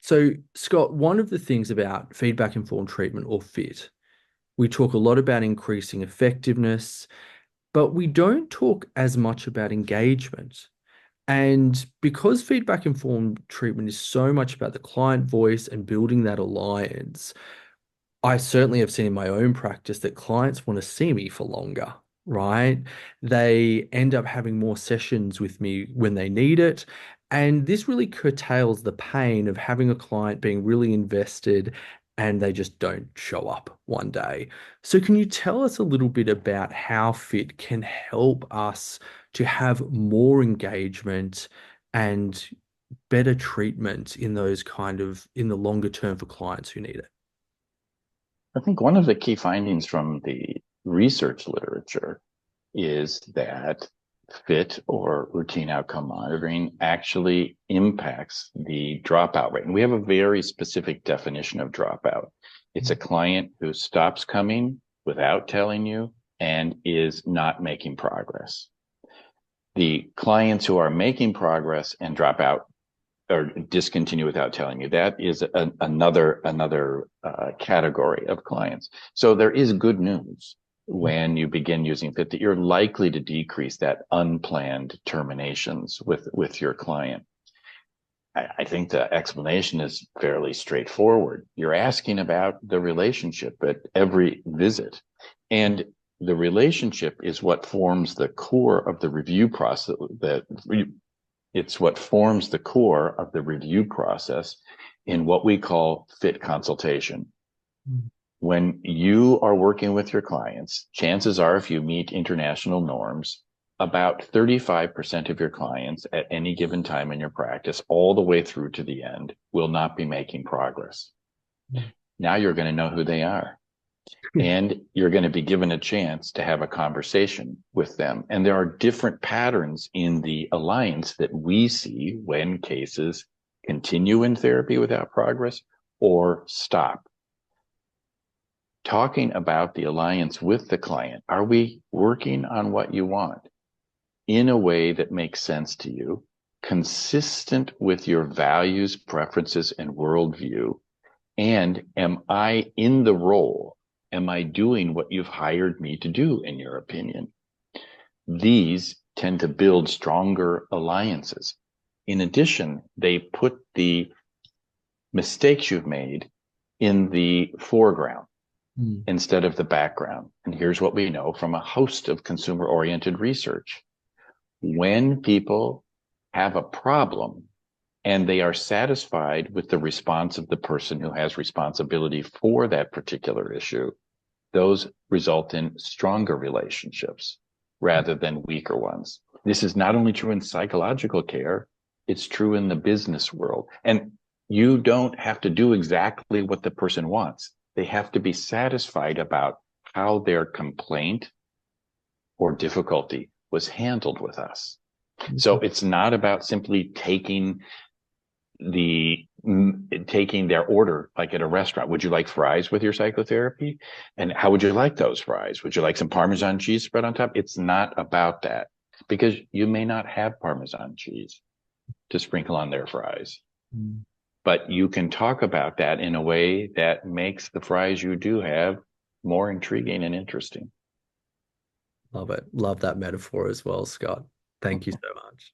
So, Scott, one of the things about feedback informed treatment or FIT, we talk a lot about increasing effectiveness, but we don't talk as much about engagement. And because feedback informed treatment is so much about the client voice and building that alliance, I certainly have seen in my own practice that clients want to see me for longer, right? They end up having more sessions with me when they need it. And this really curtails the pain of having a client being really invested and they just don't show up one day. So, can you tell us a little bit about how FIT can help us to have more engagement and better treatment in those in the longer term for clients who need it? I think one of the key findings from the research literature is that FIT or routine outcome monitoring actually impacts the dropout rate. And we have a very specific definition of dropout. It's a client who stops coming without telling you and is not making progress. The clients who are making progress and drop out or discontinue without telling you, that is another category of clients. So there is good news when you begin using FIT that you're likely to decrease that unplanned terminations with your client. I think the explanation is fairly straightforward. You're asking about the relationship at every visit, and the relationship is what forms the core of the review process. It's what forms the core of the review process in what we call FIT consultation. Mm. When you are working with your clients, chances are, if you meet international norms, about 35% of your clients at any given time in your practice, all the way through to the end, will not be making progress. Now you're going to know who they are. And you're going to be given a chance to have a conversation with them. And there are different patterns in the alliance that we see when cases continue in therapy without progress or stop. Talking about the alliance with the client, are we working on what you want in a way that makes sense to you, consistent with your values, preferences, and worldview? And am I in the role? Am I doing what you've hired me to do, in your opinion? These tend to build stronger alliances. In addition, they put the mistakes you've made in the foreground Mm. instead of the background. And here's what we know from a host of consumer-oriented research. When people have a problem and they are satisfied with the response of the person who has responsibility for that particular issue, those result in stronger relationships rather than weaker ones. This is not only true in psychological care, it's true in the business world. And you don't have to do exactly what the person wants. They have to be satisfied about how their complaint or difficulty was handled with us. So it's not about simply taking their order, like at a restaurant. Would you like fries with your psychotherapy? And how would you like those fries? Would you like some Parmesan cheese spread on top? It's not about that, because you may not have Parmesan cheese to sprinkle on their fries. Mm. But you can talk about that in a way that makes the fries you do have more intriguing and interesting. Love it. Love that metaphor as well, Scott. Thank you so much.